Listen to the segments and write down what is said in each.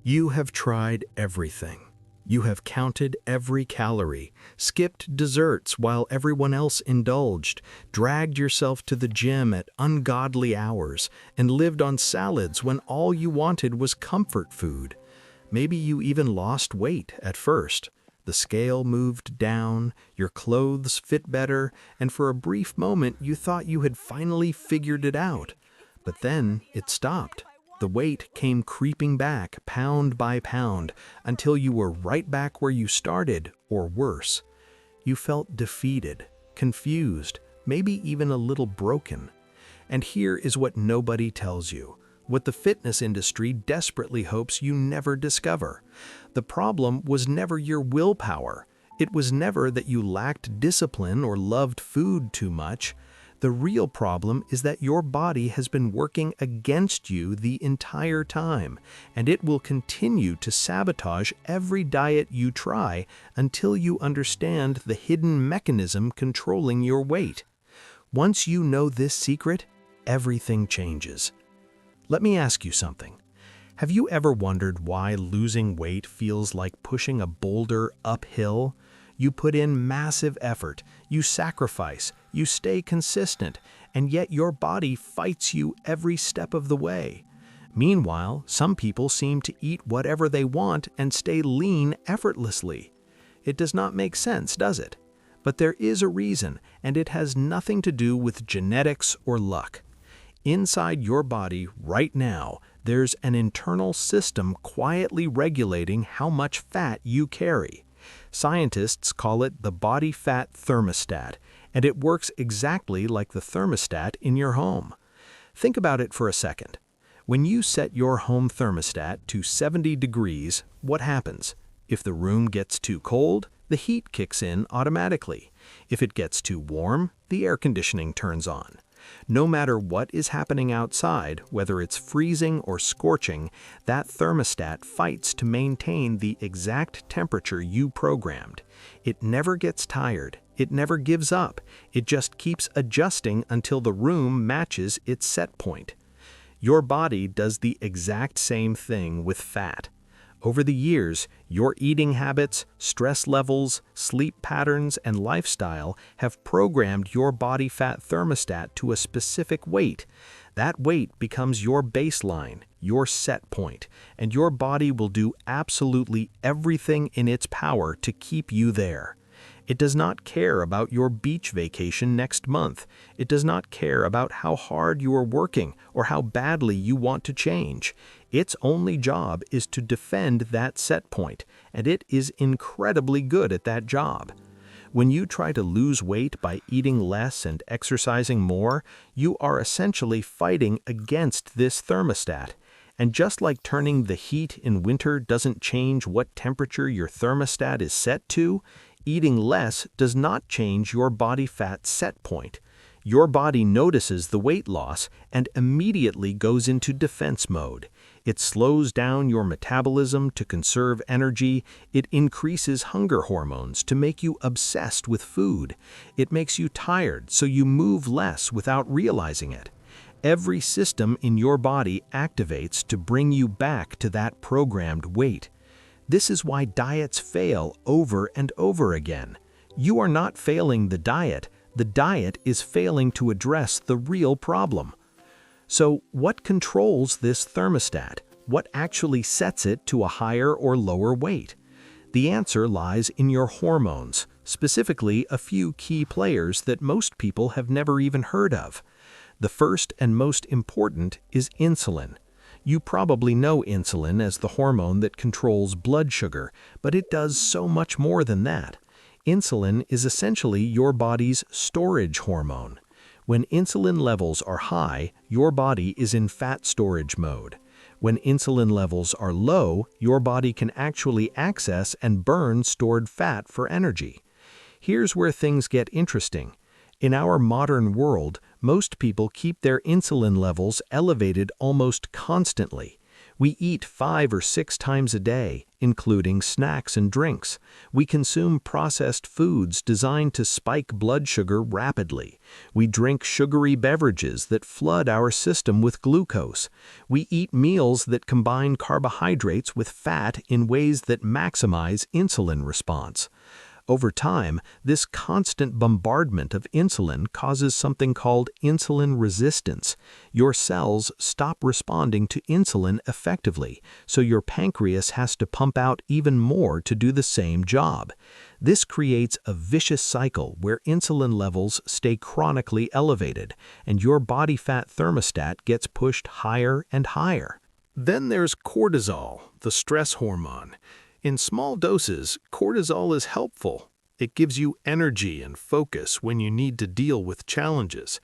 You have tried everything. You have counted every calorie, skipped desserts while everyone else indulged, dragged yourself to the gym at ungodly hours, and lived on salads when all you wanted was comfort food. Maybe you even lost weight at first. The scale moved down, your clothes fit better, and for a brief moment you thought you had finally figured it out. But then it stopped. The weight came creeping back pound by pound until you were right back where you started, or worse. You felt defeated, confused, maybe even a little broken. And here is what nobody tells you, what the fitness industry desperately hopes you never discover. The problem was never your willpower. It was never that you lacked discipline or loved food too much. The real problem is that your body has been working against you the entire time, and it will continue to sabotage every diet you try until you understand the hidden mechanism controlling your weight. Once you know this secret, everything changes. Let me ask you something. Have you ever wondered why losing weight feels like pushing a boulder uphill? You put in massive effort, you sacrifice, you stay consistent, and yet your body fights you every step of the way. Meanwhile, some people seem to eat whatever they want and stay lean effortlessly. It does not make sense, does it? But there is a reason, and it has nothing to do with genetics or luck. Inside your body right now, there's an internal system quietly regulating how much fat you carry. Scientists call it the body fat thermostat, and it works exactly like the thermostat in your home. Think about it for a second. When you set your home thermostat to 70 degrees, what happens? If the room gets too cold, the heat kicks in automatically. If it gets too warm, the air conditioning turns on. No matter what is happening outside, whether it's freezing or scorching, that thermostat fights to maintain the exact temperature you programmed. It never gets tired. It never gives up. It just keeps adjusting until the room matches its set point. Your body does the exact same thing with fat. Over the years, your eating habits, stress levels, sleep patterns, and lifestyle have programmed your body fat thermostat to a specific weight. That weight becomes your baseline, your set point, and your body will do absolutely everything in its power to keep you there. It does not care about your beach vacation next month. It does not care about how hard you are working or how badly you want to change. Its only job is to defend that set point, and it is incredibly good at that job. When you try to lose weight by eating less and exercising more, you are essentially fighting against this thermostat. And just like turning the heat in winter doesn't change what temperature your thermostat is set to, eating less does not change your body fat set point. Your body notices the weight loss and immediately goes into defense mode. It slows down your metabolism to conserve energy. It increases hunger hormones to make you obsessed with food. It makes you tired so you move less without realizing it. Every system in your body activates to bring you back to that programmed weight. This is why diets fail over and over again. You are not failing the diet is failing to address the real problem. So, what controls this thermostat? What actually sets it to a higher or lower weight? The answer lies in your hormones, specifically a few key players that most people have never even heard of. The first and most important is insulin. You probably know insulin as the hormone that controls blood sugar, but it does so much more than that. Insulin is essentially your body's storage hormone. When insulin levels are high, your body is in fat storage mode. When insulin levels are low, your body can actually access and burn stored fat for energy. Here's where things get interesting. In our modern world, most people keep their insulin levels elevated almost constantly. We eat 5 or 6 times a day, including snacks and drinks. We consume processed foods designed to spike blood sugar rapidly. We drink sugary beverages that flood our system with glucose. We eat meals that combine carbohydrates with fat in ways that maximize insulin response. Over time, this constant bombardment of insulin causes something called insulin resistance. Your cells stop responding to insulin effectively, so your pancreas has to pump out even more to do the same job. This creates a vicious cycle where insulin levels stay chronically elevated, and your body fat thermostat gets pushed higher and higher. Then there's cortisol, the stress hormone. In small doses, cortisol is helpful. It gives you energy and focus when you need to deal with challenges.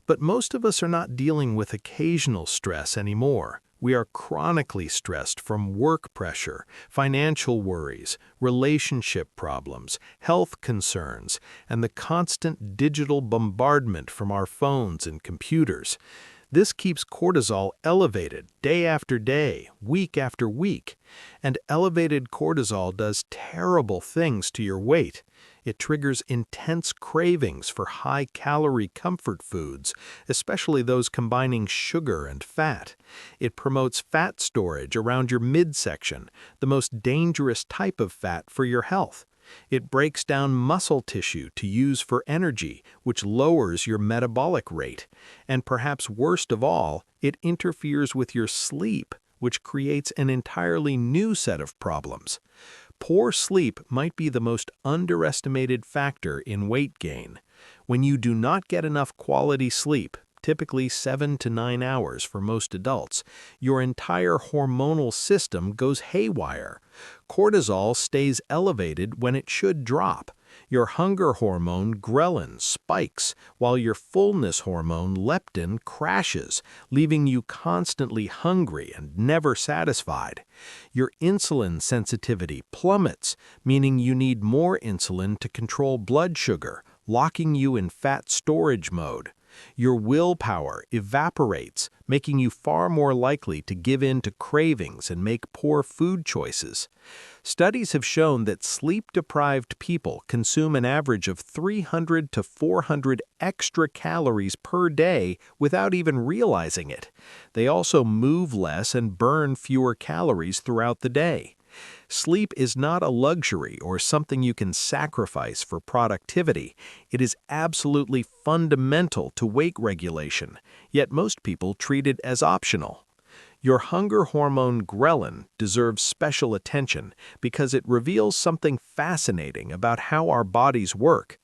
But most of us are not dealing with occasional stress anymore. We are chronically stressed from work pressure, financial worries, relationship problems, health concerns, and the constant digital bombardment from our phones and computers. This keeps cortisol elevated day after day, week after week. And elevated cortisol does terrible things to your weight. It triggers intense cravings for high-calorie comfort foods, especially those combining sugar and fat. It promotes fat storage around your midsection, the most dangerous type of fat for your health. It breaks down muscle tissue to use for energy, which lowers your metabolic rate. And perhaps worst of all, it interferes with your sleep, which creates an entirely new set of problems. Poor sleep might be the most underestimated factor in weight gain. When you do not get enough quality sleep, typically 7 to 9 hours for most adults, your entire hormonal system goes haywire. Cortisol stays elevated when it should drop. Your hunger hormone, ghrelin, spikes, while your fullness hormone, leptin, crashes, leaving you constantly hungry and never satisfied. Your insulin sensitivity plummets, meaning you need more insulin to control blood sugar, locking you in fat storage mode. Your willpower evaporates, making you far more likely to give in to cravings and make poor food choices. Studies have shown that sleep-deprived people consume an average of 300 to 400 extra calories per day without even realizing it. They also move less and burn fewer calories throughout the day. Sleep is not a luxury or something you can sacrifice for productivity. It is absolutely fundamental to weight regulation, yet most people treat it as optional. Your hunger hormone ghrelin deserves special attention because it reveals something fascinating about how our bodies work.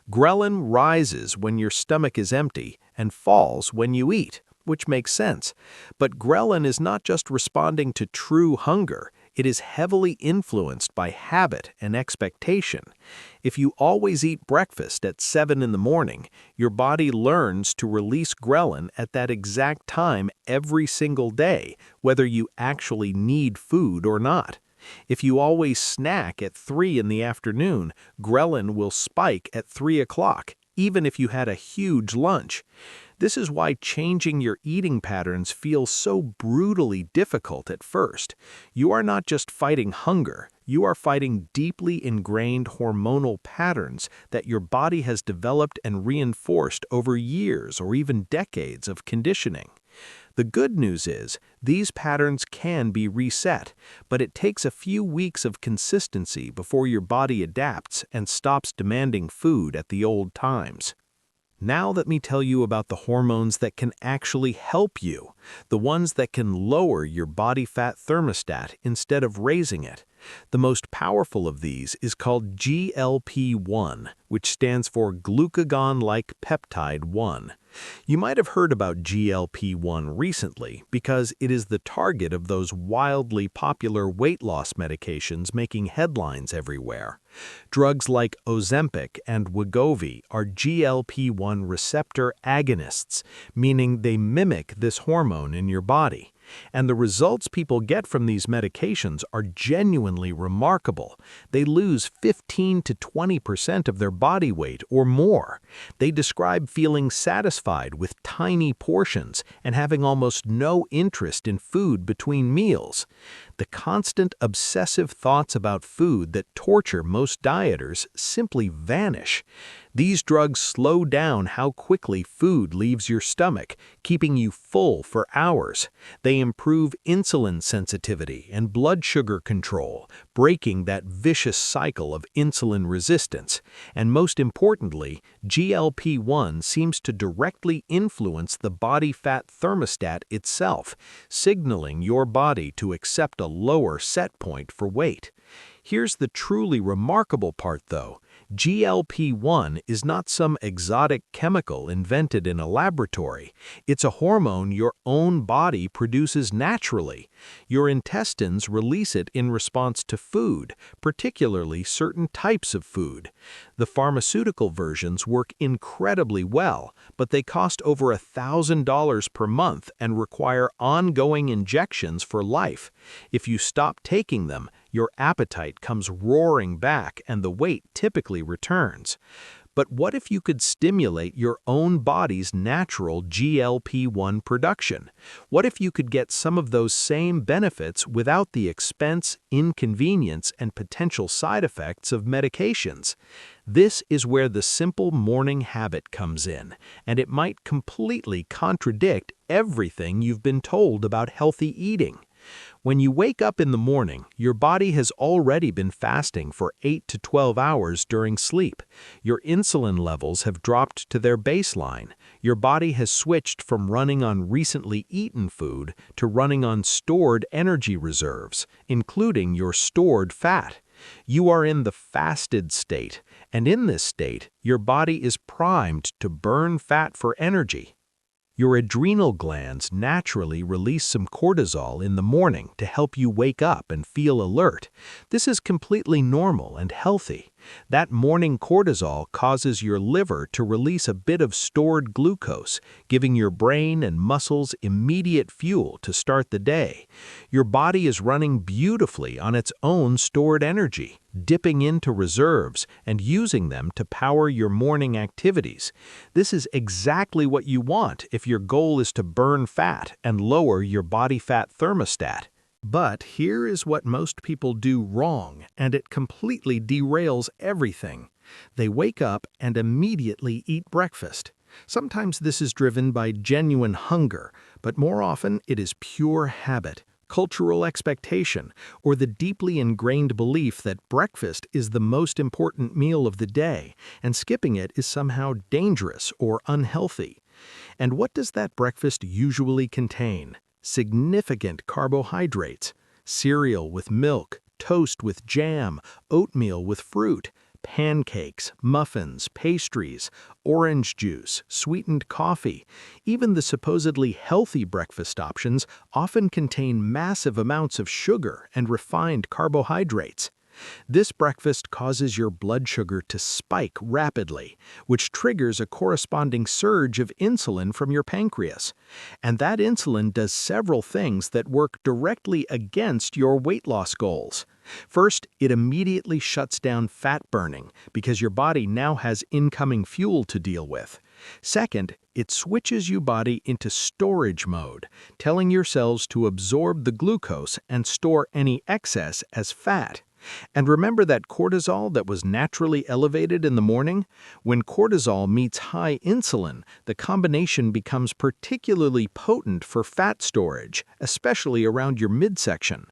Ghrelin rises when your stomach is empty and falls when you eat, which makes sense. But ghrelin is not just responding to true hunger. It is heavily influenced by habit and expectation. If you always eat breakfast at 7 in the morning, your body learns to release ghrelin at that exact time every single day, whether you actually need food or not. If you always snack at 3 in the afternoon, ghrelin will spike at 3 o'clock, even if you had a huge lunch. This is why changing your eating patterns feels so brutally difficult at first. You are not just fighting hunger, you are fighting deeply ingrained hormonal patterns that your body has developed and reinforced over years or even decades of conditioning. The good news is, these patterns can be reset, but it takes a few weeks of consistency before your body adapts and stops demanding food at the old times. Now let me tell you about the hormones that can actually help you, the ones that can lower your body fat thermostat instead of raising it. The most powerful of these is called GLP-1, which stands for glucagon-like peptide 1. You might have heard about GLP-1 recently because it is the target of those wildly popular weight loss medications making headlines everywhere. Drugs like Ozempic and Wegovy are GLP-1 receptor agonists, meaning they mimic this hormone in your body. And the results people get from these medications are genuinely remarkable. They lose 15 to 20% of their body weight or more. They describe feeling satisfied with tiny portions and having almost no interest in food between meals. The constant obsessive thoughts about food that torture most dieters simply vanish. These drugs slow down how quickly food leaves your stomach, keeping you full for hours. They improve insulin sensitivity and blood sugar control, breaking that vicious cycle of insulin resistance. And most importantly, GLP-1 seems to directly influence the body fat thermostat itself, signaling your body to accept a lower set point for weight. Here's the truly remarkable part, though. GLP-1 is not some exotic chemical invented in a laboratory. It's a hormone your own body produces naturally. Your intestines release it in response to food, particularly certain types of food. The pharmaceutical versions work incredibly well, but they cost over $1,000 per month and require ongoing injections for life. If you stop taking them, your appetite comes roaring back and the weight typically returns. But what if you could stimulate your own body's natural GLP-1 production? What if you could get some of those same benefits without the expense, inconvenience, and potential side effects of medications? This is where the simple morning habit comes in, and it might completely contradict everything you've been told about healthy eating. When you wake up in the morning, your body has already been fasting for 8 to 12 hours during sleep. Your insulin levels have dropped to their baseline. Your body has switched from running on recently eaten food to running on stored energy reserves, including your stored fat. You are in the fasted state, and in this state, your body is primed to burn fat for energy. Your adrenal glands naturally release some cortisol in the morning to help you wake up and feel alert. This is completely normal and healthy. That morning cortisol causes your liver to release a bit of stored glucose, giving your brain and muscles immediate fuel to start the day. Your body is running beautifully on its own stored energy, dipping into reserves and using them to power your morning activities. This is exactly what you want if your goal is to burn fat and lower your body fat thermostat. But here is what most people do wrong, and it completely derails everything. They wake up and immediately eat breakfast. Sometimes this is driven by genuine hunger, but more often it is pure habit, cultural expectation, or the deeply ingrained belief that breakfast is the most important meal of the day, and skipping it is somehow dangerous or unhealthy. And what does that breakfast usually contain? Significant carbohydrates, cereal with milk, toast with jam, oatmeal with fruit, pancakes, muffins, pastries, orange juice, sweetened coffee. Even the supposedly healthy breakfast options often contain massive amounts of sugar and refined carbohydrates. This breakfast causes your blood sugar to spike rapidly, which triggers a corresponding surge of insulin from your pancreas. And that insulin does several things that work directly against your weight loss goals. First, it immediately shuts down fat burning because your body now has incoming fuel to deal with. Second, it switches your body into storage mode, telling your cells to absorb the glucose and store any excess as fat. And remember that cortisol that was naturally elevated in the morning? When cortisol meets high insulin, the combination becomes particularly potent for fat storage, especially around your midsection.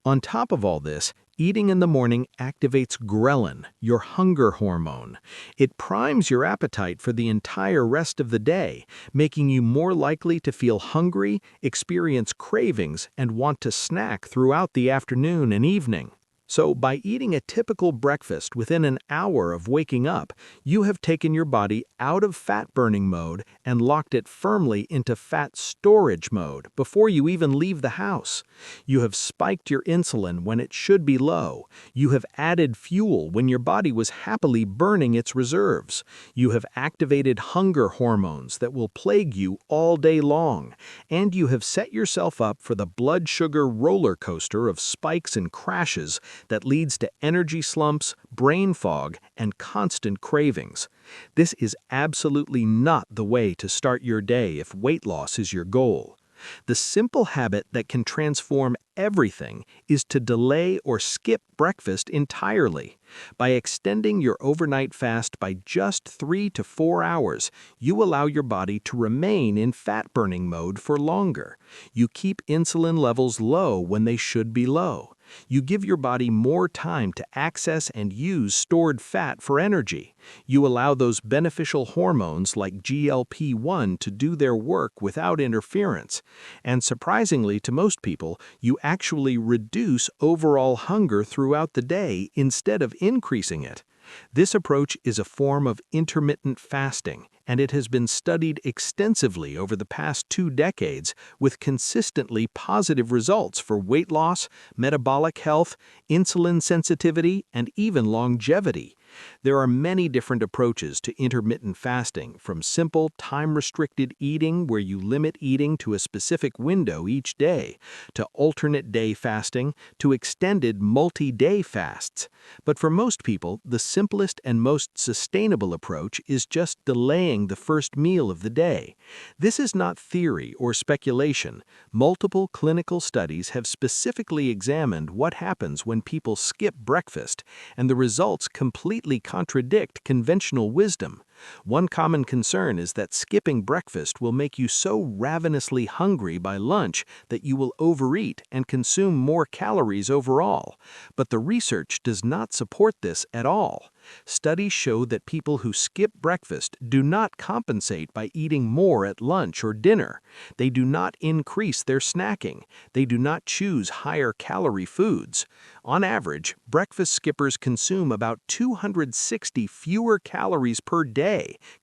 On top of all this, eating in the morning activates ghrelin, your hunger hormone. It primes your appetite for the entire rest of the day, making you more likely to feel hungry, experience cravings, and want to snack throughout the afternoon and evening. So, by eating a typical breakfast within an hour of waking up, you have taken your body out of fat-burning mode and locked it firmly into fat storage mode before you even leave the house. You have spiked your insulin when it should be low. You have added fuel when your body was happily burning its reserves. You have activated hunger hormones that will plague you all day long. And you have set yourself up for the blood sugar roller coaster of spikes and crashes that leads to energy slumps, brain fog, and constant cravings. This is absolutely not the way to start your day if weight loss is your goal. The simple habit that can transform everything is to delay or skip breakfast entirely. By extending your overnight fast by just 3 to 4 hours, you allow your body to remain in fat-burning mode for longer. You keep insulin levels low when they should be low. You give your body more time to access and use stored fat for energy. You allow those beneficial hormones like GLP-1 to do their work without interference. And surprisingly to most people, you actually reduce overall hunger throughout the day instead of increasing it. This approach is a form of intermittent fasting, and it has been studied extensively over the past 2 decades with consistently positive results for weight loss, metabolic health, insulin sensitivity, and even longevity. There are many different approaches to intermittent fasting, from simple, time-restricted eating where you limit eating to a specific window each day, to alternate day fasting, to extended multi-day fasts. But for most people, the simplest and most sustainable approach is just delaying the first meal of the day. This is not theory or speculation. Multiple clinical studies have specifically examined what happens when people skip breakfast, and the results completely contradict conventional wisdom. One common concern is that skipping breakfast will make you so ravenously hungry by lunch that you will overeat and consume more calories overall. But the research does not support this at all. Studies show that people who skip breakfast do not compensate by eating more at lunch or dinner. They do not increase their snacking. They do not choose higher calorie foods. On average, breakfast skippers consume about 260 fewer calories per day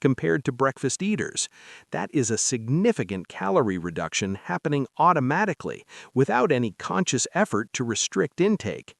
compared to breakfast eaters. That is a significant calorie reduction happening automatically without any conscious effort to restrict intake.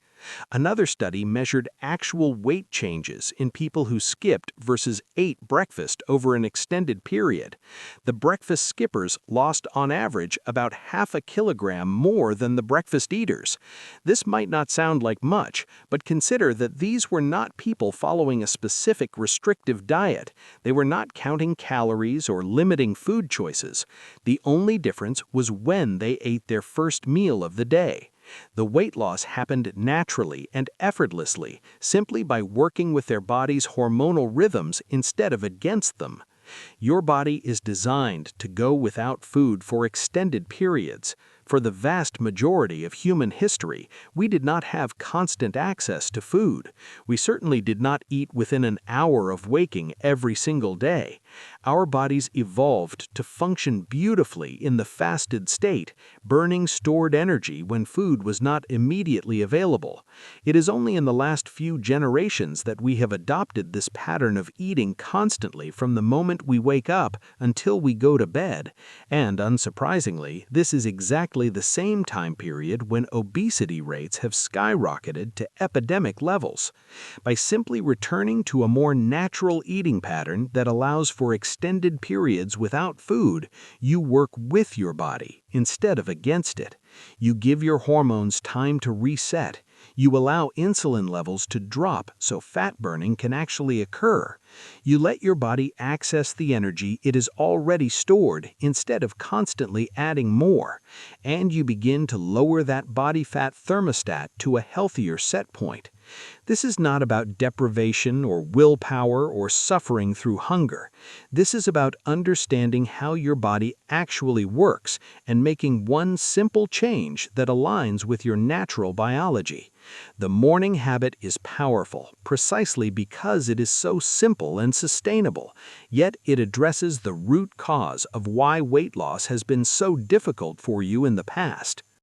Another study measured actual weight changes in people who skipped versus ate breakfast over an extended period. The breakfast skippers lost on average about half a kilogram more than the breakfast eaters. This might not sound like much, but consider that these were not people following a specific restrictive diet. They were not counting calories or limiting food choices. The only difference was when they ate their first meal of the day. The weight loss happened naturally and effortlessly, simply by working with their body's hormonal rhythms instead of against them. Your body is designed to go without food for extended periods. For the vast majority of human history, we did not have constant access to food. We certainly did not eat within an hour of waking every single day. Our bodies evolved to function beautifully in the fasted state, burning stored energy when food was not immediately available. It is only in the last few generations that we have adopted this pattern of eating constantly from the moment we wake up until we go to bed. And unsurprisingly, this is exactly the same time period when obesity rates have skyrocketed to epidemic levels. By simply returning to a more natural eating pattern that allows for extended periods without food, you work with your body instead of against it. You give your hormones time to reset. You allow insulin levels to drop so fat burning can actually occur. You let your body access the energy it is already stored instead of constantly adding more. And you begin to lower that body fat thermostat to a healthier set point. This is not about deprivation or willpower or suffering through hunger. This is about understanding how your body actually works and making one simple change that aligns with your natural biology. The morning habit is powerful precisely because it is so simple and sustainable, yet it addresses the root cause of why weight loss has been so difficult for you in the past.